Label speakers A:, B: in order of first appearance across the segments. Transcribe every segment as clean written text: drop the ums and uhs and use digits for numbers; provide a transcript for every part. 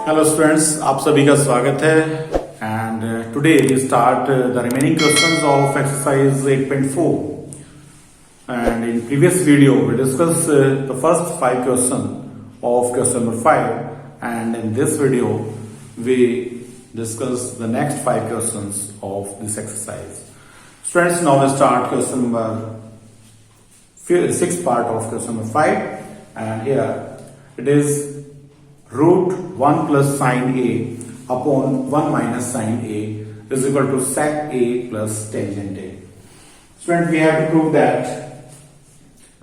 A: Hello students, आप सभी का स्वागत है and today we start the remaining questions of exercise 8.4 and in previous video we discussed the first 5 question of question number 5 and in this video we discuss the next 5 questions of this exercise. Students, now we start question number 6th part of question number 5 and here it is root 1 plus sine a upon 1 minus sine a is equal to sec a plus tangent a. Student, we have to prove that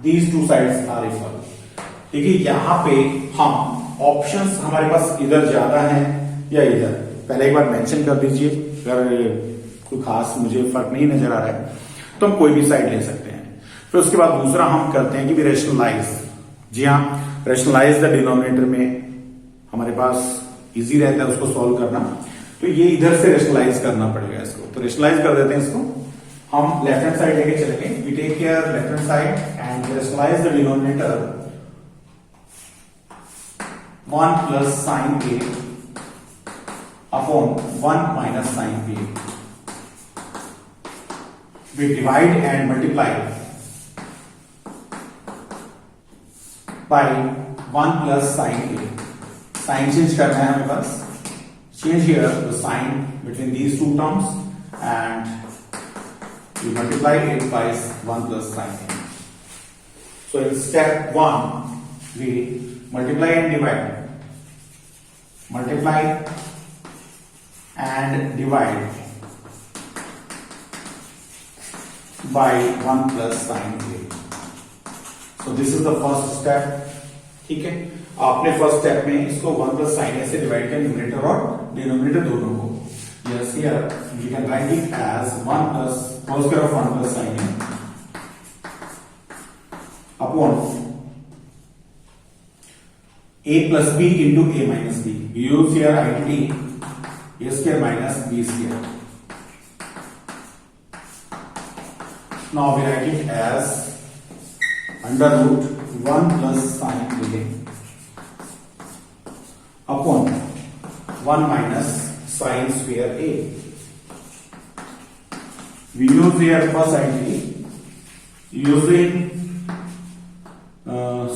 A: these two sides are equal. देखिए यहाँ पे हम options हमारे पास इधर ज्यादा है या इधर, पहले एक बार मेंशन कर दीजिए. अगर कोई खास मुझे फर्क नहीं नजर आ रहा है तो हम कोई भी साइड ले सकते हैं. फिर उसके बाद दूसरा हम करते हैं कि भी रेशनलाइज. जी हाँ, रेशनलाइज द डिनोमिनेटर में हमारे पास इजी रहता है उसको सॉल्व करना, तो ये इधर से रेशनलाइज करना पड़ेगा इसको. तो रेशनलाइज कर देते हैं इसको. हम लेफ्ट हैंड साइड लेके चलेंगे. We take care left hand side and rationalise the denominator 1 plus sin a upon 1 minus sin a. We divide and multiply by 1 plus sin a. Sign change करना है हमें बस. Change here the sign between these two terms and we multiply it by 1 plus sine a. So in step 1 we multiply and divide, multiply and divide by 1 plus sine a. So this is the first step. ठीक है, आपने first step में इसको 1 plus sine ए से divide किया, numerator और denominator दोनों को. Yes, here we can write it as 1 plus whole square of 1 plus sine A upon a plus b into a minus b. Use here identity a square minus b square. Now we write it as under root 1 plus sine a upon 1 minus sine square a. We use here first identity using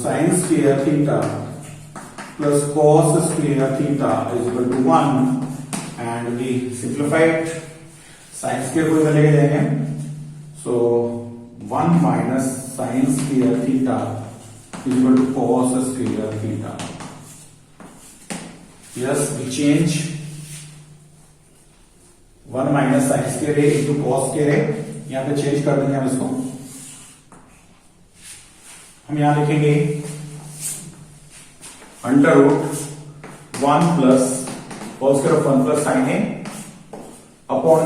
A: sine square theta plus cos square theta is equal to 1 and we simplified sine square को इधर लेके जाएंगे. So 1 minus sine square theta is equal to cos square theta. Yes, we change 1 minus sin square a into cos square a. यहां पे change कर देंगे हम इसको. हम यहां लिखेंगे under root 1 plus whole square of 1 plus sine A upon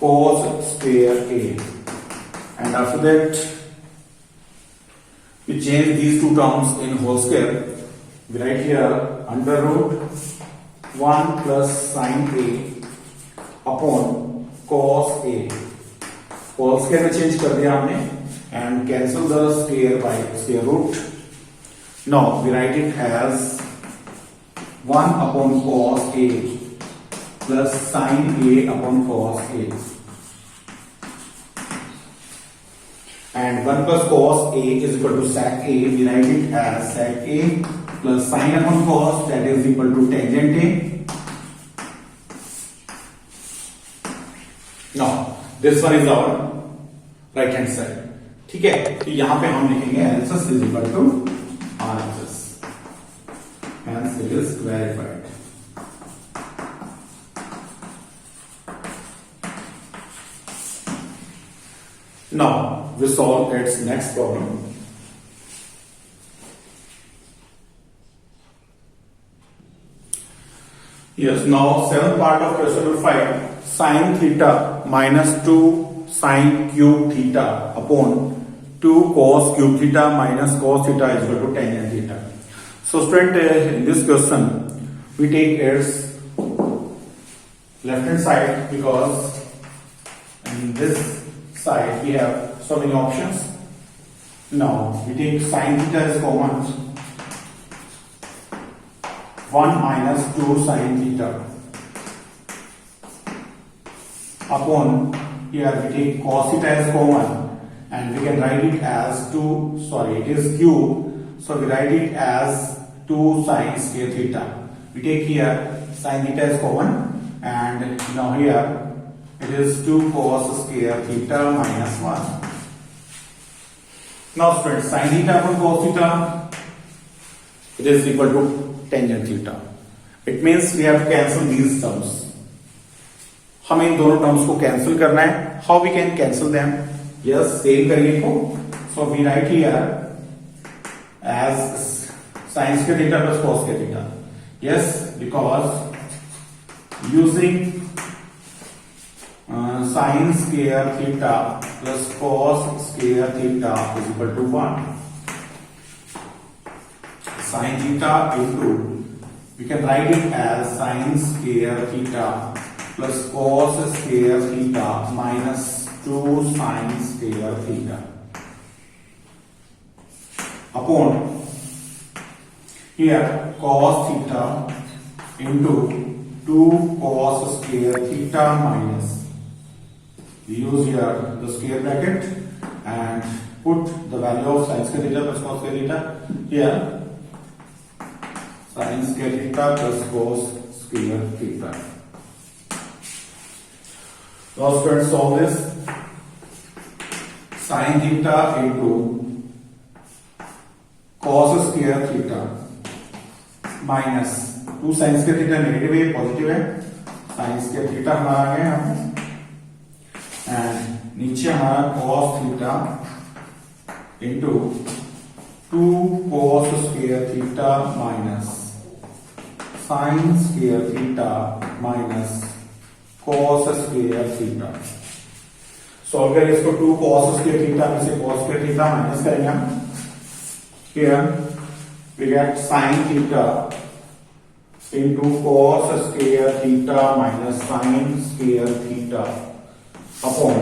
A: cos square a. And after that we change these two terms in whole square. We write here under root 1 plus sin a upon cos a. Whole square में चेंज कर दिया हमने and cancel the square by square root. Now we write it as 1 upon cos a plus sin a upon cos a. And 1 plus cos a is equal to sec a. We write it as sec a plus sin upon cos, that is equal to tangent a. Now this one is our right hand side. ठीक है, तो यहां पे हम लिखेंगे LHS is equal to RHS. Hence it is verified. Now we solve its next problem. Yes, now seventh part of question number 5. Sin theta minus 2 sin cube theta upon 2 cos cube theta minus cos theta is equal to tangent theta. So student, in this question we take its left hand side because in this side we have so many options. Now we take sin theta as common. 1 minus 2 sin theta upon here we take cos theta as common and we can write it as it is cube, so we write it as 2 sin square theta. We take here sin theta as common and now here it is 2 cos square theta minus 1. Now students, sin theta upon cos theta, it is equal to tangent theta. It means we have to cancel these terms. हमें इन दोनों terms को cancel करना है. How we can cancel them? Yes, same करिए को. So we write here as sin square theta plus cos square theta. Yes, because using sin square theta plus cos square theta is equal to 1. Sin theta into, we can write it as sin square theta plus cos square theta minus 2 sin square theta upon here cos theta into 2 cos square theta minus, we use here the square bracket and put the value of sin square theta plus cos square theta here, sin square theta plus cos square theta. Now students, solve this. Sin theta into cos square theta minus 2 sin square theta negative है, positive है. sin square theta हमारा आ गया यहाँ पे and नीचे हमारा cos theta into 2 cos square theta minus sin square theta minus cos square theta. Solve करें इसको. 2 cos square theta में से cos square theta माइनस करेंगे हम. Here we get sin theta into cos square theta minus sin square theta upon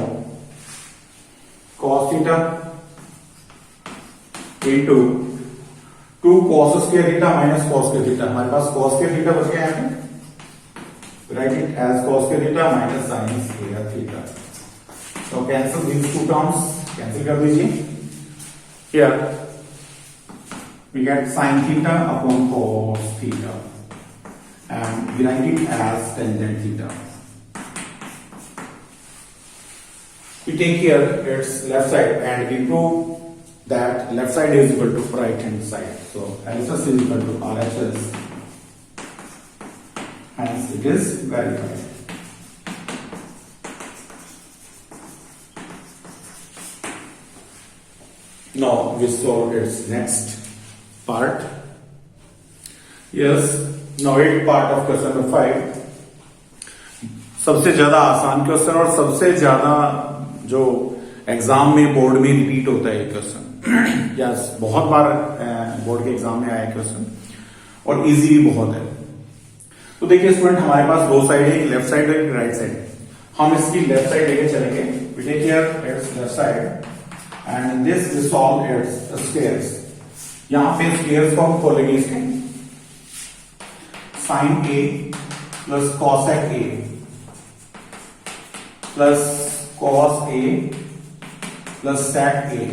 A: cos theta into 2 cos square theta minus cos square theta. हमारे पास cos square theta बच गया है. Write it as cos square theta minus sin square theta. So cancel these two terms. Cancel कर दीजिए. Here we get sin theta upon cos theta and we write it as tangent theta. We take here its left side and we prove that left side is equal to right hand side. So LHS is equal to RHS. Hence it is verified. Now we solve its next part. Yes, now 8th part of question number 5. सबसे ज्यादा आसान question और सबसे ज्यादा जो exam में board में repeat होता है क्वेश्चन. यस, बहुत बार बोर्ड के एग्जाम में आया क्वेश्चन और इजी भी बहुत है. तो देखिए स्टूडेंट, हमारे पास दो साइड है, एक लेफ्ट साइड और एक राइट साइड. हम इसकी लेफ्ट साइड लेके चलेंगे. We take here its left side and this we solve its squares. यहां पे स्क्वायर्स को हम खोलेंगे इसके. sin a plus cosec a plus cos a plus sec a.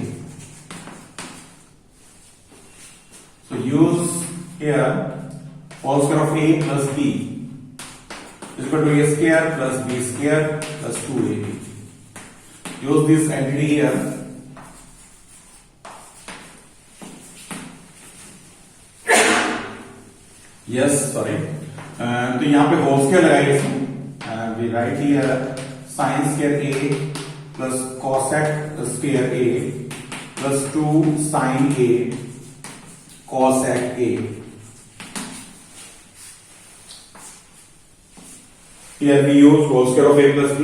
A: So use here whole square of a plus b is equal to a square plus b square plus 2ab. Use this entity here. Yes, sorry. तो यहाँ पे whole square लगाइए इसमें. We write here sin square a plus cosec square a plus 2 sin a cosec a. Here we use whole square of a plus b.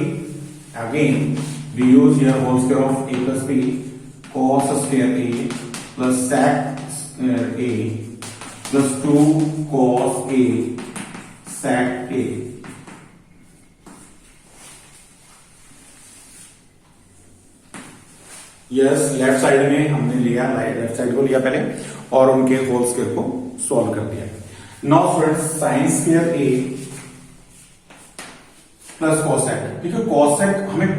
A: Again we use here whole square of a plus b, cos square a plus sec square a plus 2 cos a sec a. Yes, left side में हमने लिया, left side को लिया पहले और उनके whole square को solve कर दिया. नाउ फ्रेंड्स साइन स्क्वायर ए प्लस कॉसेक, ठीक है। कॉसेक हमें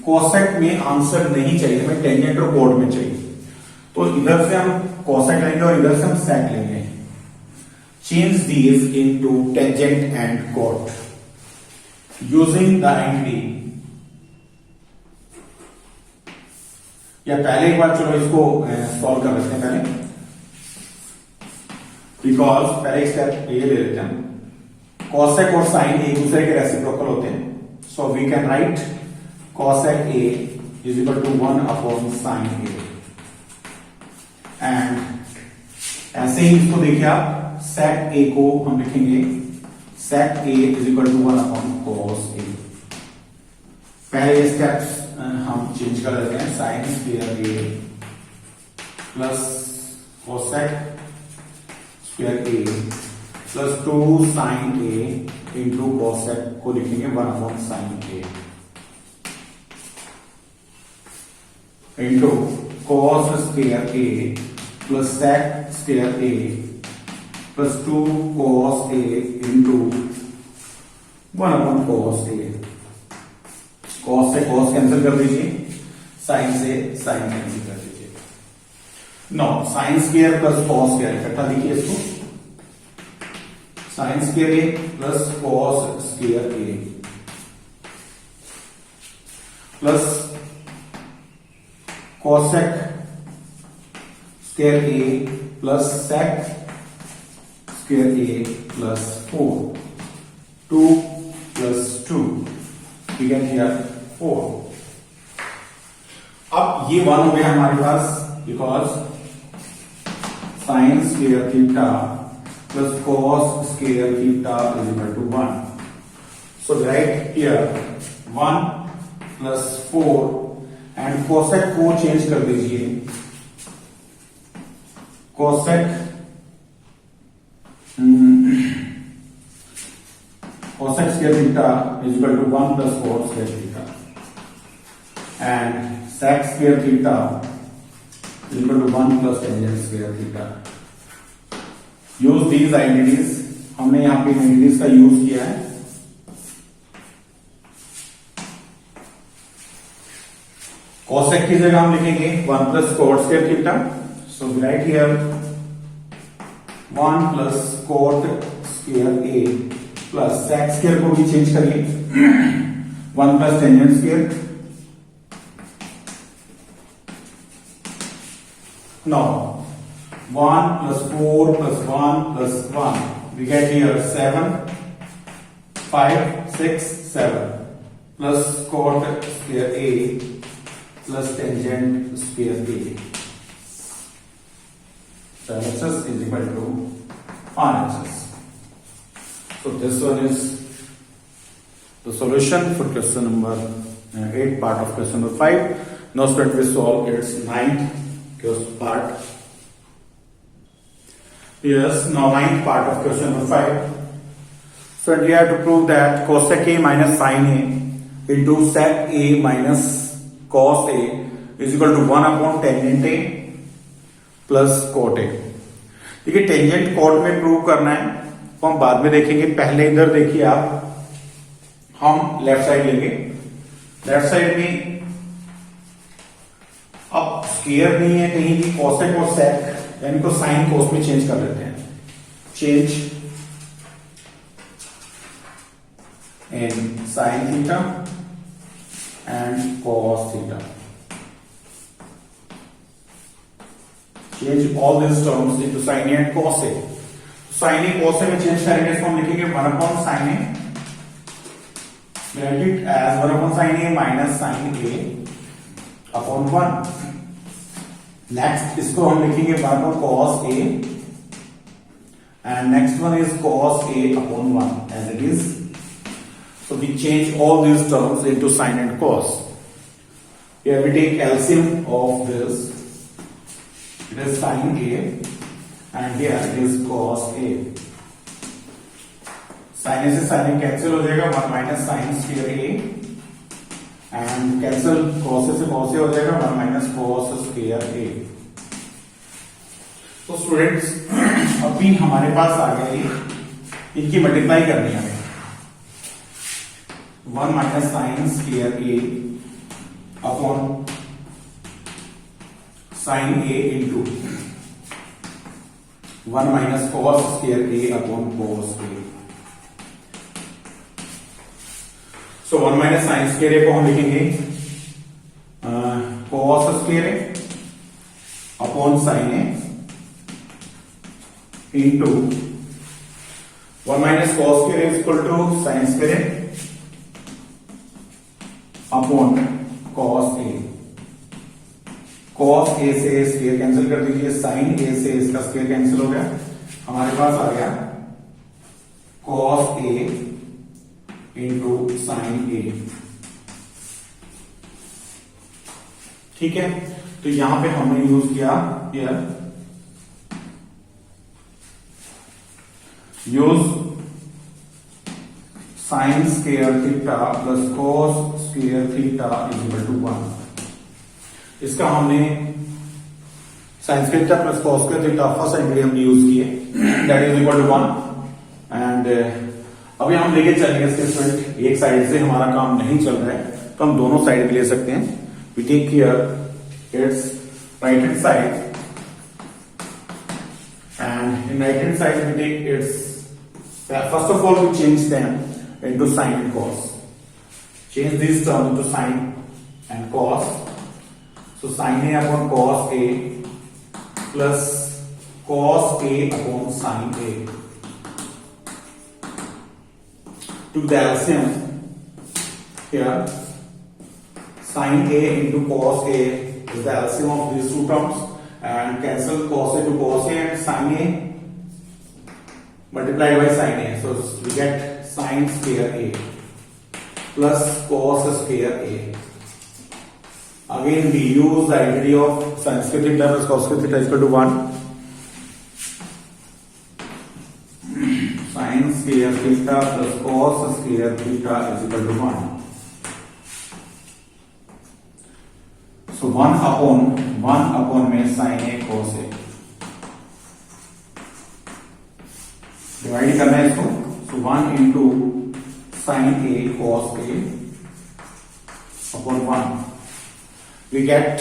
A: कॉसेक में आंसर नहीं चाहिए, हमें टेंजेंट और कोड में चाहिए। तो इधर से हम कॉसेक लेंगे और इधर से हम सेक लेंगे। Change these into tangent and code using the entity, या पहले एक बार चलो इसको सॉल्व कर लेते हैं पहले, बिकॉज पहले एक स्टेप ये ले लेते हैं। कॉसेक और साइन एक दूसरे के रेसिप्रोकल होते हैं, so we can write cosec a is equal to 1 upon sign a, and ऐसे ही इसको देखिए आप, सेक ए को हम लिखेंगे sec A is equal to 1 upon cos A. पहले स्टेप्स हम चेंज कर देते हैं, साइन स्क्वायर ए प्लस कॉसेक स्क्वायर ए प्लस 2 साइन ए इंटू कॉसेक को लिखेंगे 1 upon sign A into cos square A plus sec square A plus 2 cos A into 1 upon cos A. Cos से cos cancel कर दीजिए, sine से sine cancel कर दीजिए। No, sine square plus cos square इकट्ठा लिखिए इसको, sine square A plus cos square A plus cosec square A plus sec square A plus 4, 2 plus 2 we get here 4। अब ये 1 हो गया हमारे पास, because sine square theta plus cos square theta is equal to 1। So right here 1 plus 4 and cosec को change कर दीजिए, cosec cosec square theta is equal to 1 plus cos square theta, and sec square theta is equal to 1 plus tangent square theta। use these identities, हमने यहाँ पे identities का use किया है। cosec की जगह हम लिखेंगे 1 plus cot square theta, so we write here 1 plus cot square a plus sec square को भी चेंज करिए 1 plus tangent square. Now 1 plus 4 plus 1 plus 1 we get here 7 5 6 7 plus cot square A plus tangent square a, so LHS is equal to RHS। So this one is the solution for question number 8, part of question number 5. Now student we solve its 9th part. Yes, now 9th part of question number 5. So we have to prove that cosec a minus sin a into sec a minus cos a is equal to 1 upon tangent a plus cot a। देखिए tangent cot में prove करना है तो हम बाद में देखेंगे, पहले इधर देखिए आप, हम लेफ्ट साइड लेंगे। लेफ्ट साइड में अब स्क्वायर नहीं है कहीं भी, कॉसेक और सेक यानी को साइन कोस में चेंज कर लेते हैं, change in sine theta and cos theta, change all this terms into sine and cos A. Sine A cos A में चेंज करेंगे इसको हम लिखेंगे 1 upon sign A, write it as 1 upon sign A minus sign A upon 1। Next इसको हम लिखेंगे 1 upon cos A and next one is cos A upon 1 as it is. So we change all these terms into sine and cos. Here we take LCM of this, it is sine a and here it is cos a। sin a से sin a cancel हो जाएगा, 1 minus sine square a and cancel cos a से cos a हो जाएगा 1 minus cos square a। तो students अभी हमारे पास आ गया ये, इनकी मल्टीप्लाई करनी है हमें। 1 minus sine square A upon sign A into 1 minus cos square A upon cos A. So 1 minus sine square A को हम लिखेंगे cos square A upon sign A into 1 minus cos square A equal to sine square A upon cos A. Cos A से square cancel कर दीजिए, sign ए से इसका square cancel हो गया, हमारे पास आ गया cos A into sine a. ठीक है, तो यहां पे हमने यूज किया here use sine square theta plus cos square theta is equal to 1। इसका हमने sine square theta plus cos square theta first side हमने यूज किए, that is equal to 1। And अभी हम लेके चलेंगे स्टूडेंट, एक साइड से हमारा काम नहीं चल रहा है तो हम दोनों साइड भी ले सकते हैं। We take here its right hand side and in right hand side we take its first of all we change them into sine and cos. Change these terms into sine and cos. So sine a upon cos a plus cos a upon sine a. To the LCM here, sine a into cos a is the LCM of these two terms, and cancel cos a to cos a and sine a multiplied by sine a. So we get sine square a plus cos square a. Again we use the identity of sin square theta plus cos square theta is equal to 1. Sin square theta plus cos square theta is equal to 1. So 1 upon में sin a cos a divide करना है इसको। So 1 into sine A cos A upon 1 we get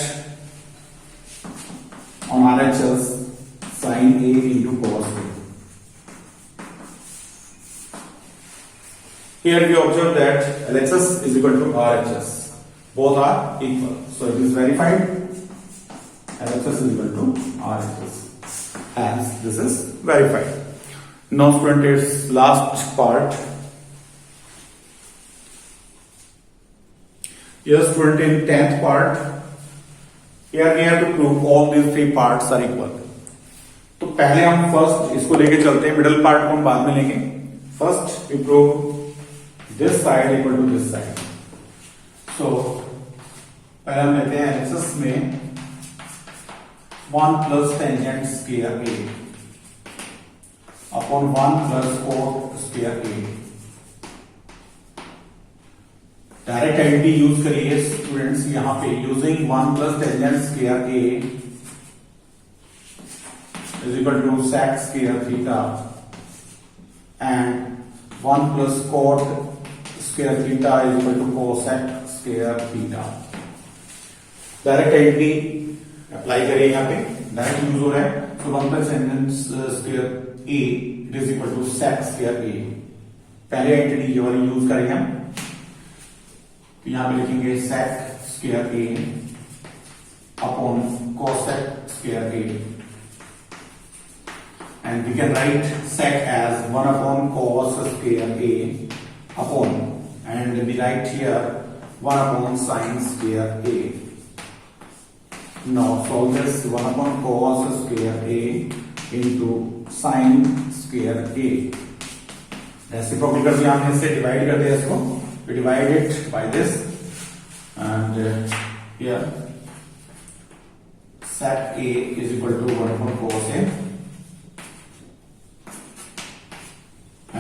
A: on RHS sine A into cos a. Here we observe that LHS is equal to RHS, both are equal, so it is verified LHS is equal to RHS, hence this is verified. Now student, it's last part. Yes student, in 10th part here we have to prove all these three parts are equal. तो पहले हम first इसको लेके चलते हैं, middle part को हम बाद में लेंगे। First we prove this side equal to this side. So पहले हम लेते हैं एक्सेस में 1 plus tangent square A upon 1 plus cot square A. Direct identity use करिए स्टूडेंट्स यहां पे, using 1 plus tangent square A is equal to sec square theta and 1 plus cot square theta is equal to cosec square theta. Direct identity apply करिए यहां पे, direct use हो रहा है। तो 1 plus tangent square a it is equal to sec square a। पहले identity ये वाली यूज करेंगे हम, तो यहां पे लिखेंगे sec square a upon cosec square a and we can write sec as 1 upon cos square a upon, and we write here 1 upon sin square a. Now solve this 1 upon cos square a into sin square a। Reciprocal कर दिया हमने, इससे divide कर दिया इसको, we divide it by this and here sec a is equal to 1 upon cos a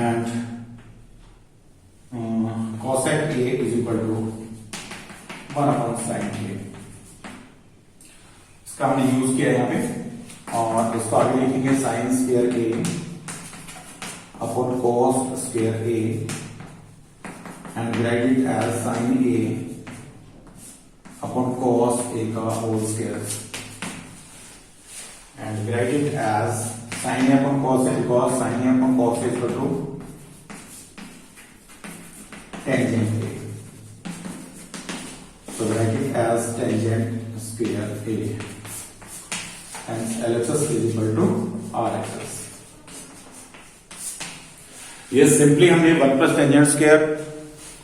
A: and cosec a is equal to 1 upon sin a। इसका हमने use किया यहाँ पे और इसको आगे लिखेंगे sine square A upon cos square A and write it as sine A upon cos A का whole square and write it as sine A upon cos A because sine A upon cos A equal to tangent A. So write it as tangent square A. Hence LHS is equal to RHS. ये simply हमने 1 plus tangent square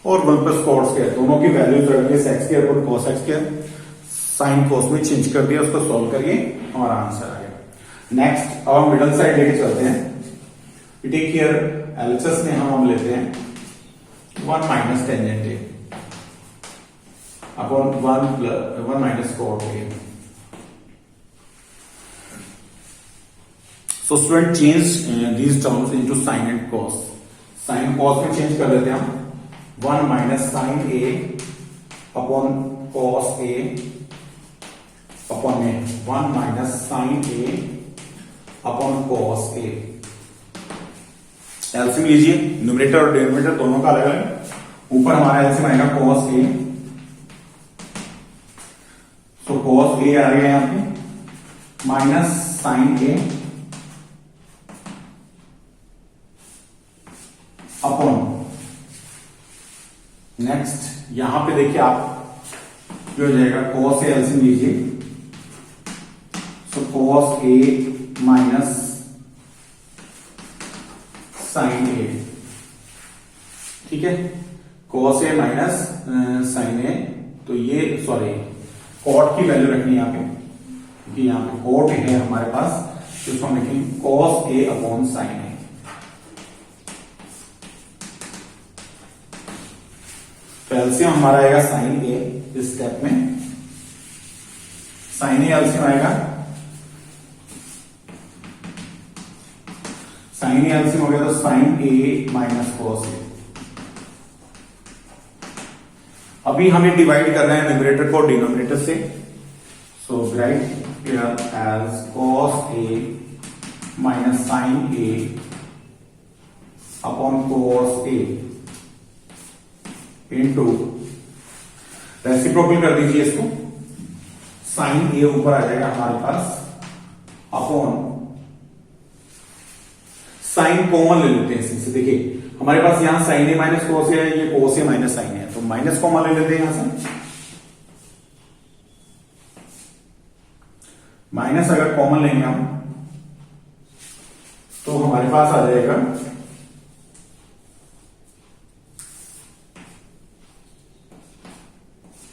A: और 1 plus cot square दोनों की values रखेंगे sex square और cos x square sine cos में चेंज कर दिया उसको सॉल्व करिए हमारा आंसर आ गया। नेक्स्ट अब हम मिडल साइड लेके चलते हैं। टेक केयर LHS में हम लेते हैं 1 minus tangent a upon 1 minus cot a. So student change these terms into sine and cos. Sine cos में चेंज कर देते हैं हम 1 माइनस साइन ए अपॉन कॉस ए अपॉन में 1 minus sign A upon cos a. LCM लीजिए न्यूमरेटर और denominator दोनों का अलग अलग। ऊपर हमारा एलसीएम आएगा cos A. So cos A आ गया यहां पे माइनस साइन ए अपॉन नेक्स्ट यहां पे देखिए आप जो हो जाएगा कॉस ए एलसीएम लीजिए। So cos A minus sign a. ठीक है cos A minus sign A. तो ये सॉरी कॉट की वैल्यू रखनी है यहां पे क्योंकि यहां पे कॉट है हमारे पास तो इसको हम लिखेंगे cos A upon sign A. तो एलसीएम हमारा आएगा साइन ए इस स्टेप में। साइन ए एलसीएम आएगा साइन ए एलसीएम हो गया तो sin A minus cos A. अभी हमें डिवाइड करना है न्यूमरेटर को डिनोमिनेटर से। So right here as cos A minus sign A upon cos A into reciprocal कर दीजिए इसको। साइन ए ऊपर आ जाएगा हमारे पास अपॉन साइन कॉमन ले लेते हैं इसमें से। देखिए हमारे पास यहां साइन ए माइनस कोस ए है, ये कोस ए माइनस साइन है तो माइनस कॉमन ले लेते हैं यहां से। माइनस अगर कॉमन लेंगे हम तो हमारे पास आ जाएगा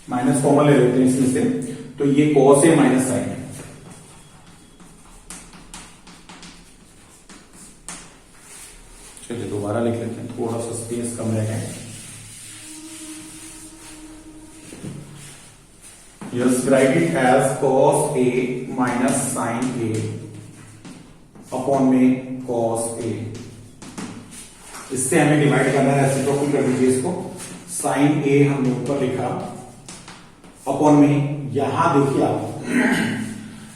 A: माइनस कॉमन ले लेते हैं इसमें से तो ये कोस ए माइनस साइन है। चलिए दोबारा लिख लेते हैं थोड़ा सा स्पेस कम रह गया। Yes right it as cos A minus sign A upon में कॉस ए। इससे हमें डिवाइड करना है रेसिप्रोकल कर दीजिए इसको। साइन ए हमने ऊपर लिखा अपॉन में यहां देखिए आप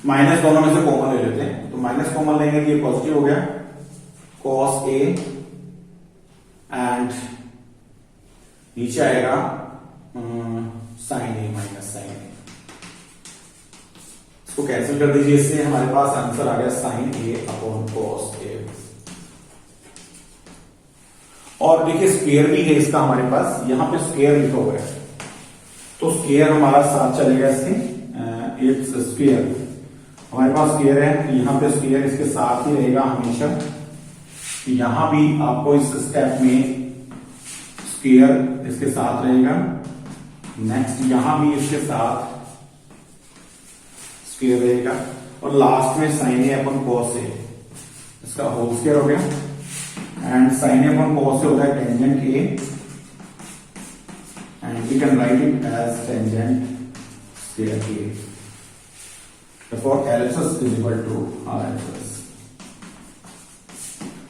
A: माइनस दोनों में से कॉमन ले लेते हैं तो माइनस कॉमन लेंगे तो ये पॉजिटिव हो गया कॉस ए एंड नीचे आएगा साइन ए माइनस साइन ए। इसको कैंसिल कर दीजिए इससे हमारे पास आंसर आ गया साइन ए अपॉन कॉस ए। और देखिए स्क्वायर भी है इसका हमारे पास यहां पे स्क्वायर लिखा हुआ है तो स्क्वायर हमारा साथ चलेगा इसके। इट्स स्क्वायर हमारे पास स्क्वायर है यहां पे स्क्वायर इसके साथ ही रहेगा हमेशा। यहां भी आपको इस स्टेप में स्क्वायर इसके साथ रहेगा। नेक्स्ट यहां भी इसके साथ स्क्वायर रहेगा और लास्ट में sin A upon cos A इसका होल स्क्वायर हो गया and sin A upon cos A होता है tangent A and we can write it as tangent square A. Therefore LHS is equal to RHS.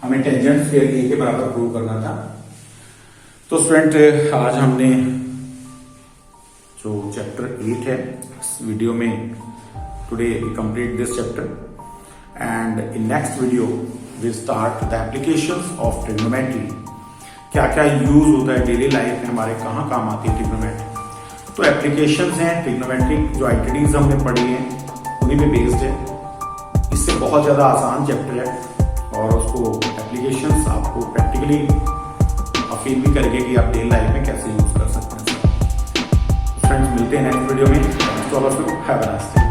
A: हमें tangent square A के बराबर prove करना था। तो स्टूडेंट आज हमने जो चैप्टर 8 है इस वीडियो में today we complete this chapter and in next video we start the applications of trigonometry. क्या क्या यूज होता है डेली लाइफ में, हमारे कहाँ काम आती है ट्रिग्नोमेट्री. तो एप्लीकेशंस हैं ट्रिग्नोमेट्रिक, जो आइडेंटिटीज हमने पढ़ी हैं उन्हीं पे बेस्ड है. इससे बहुत ज़्यादा आसान चैप्टर है और उसको एप्लीकेशंस आपको प्रैक्टिकली फील भी करेंगे कि आप डेली लाइफ में कैसे यूज कर सकते हैं. फ्रेंड्स, मिलते हैं नेक्स्ट वीडियो में. Have a nice day.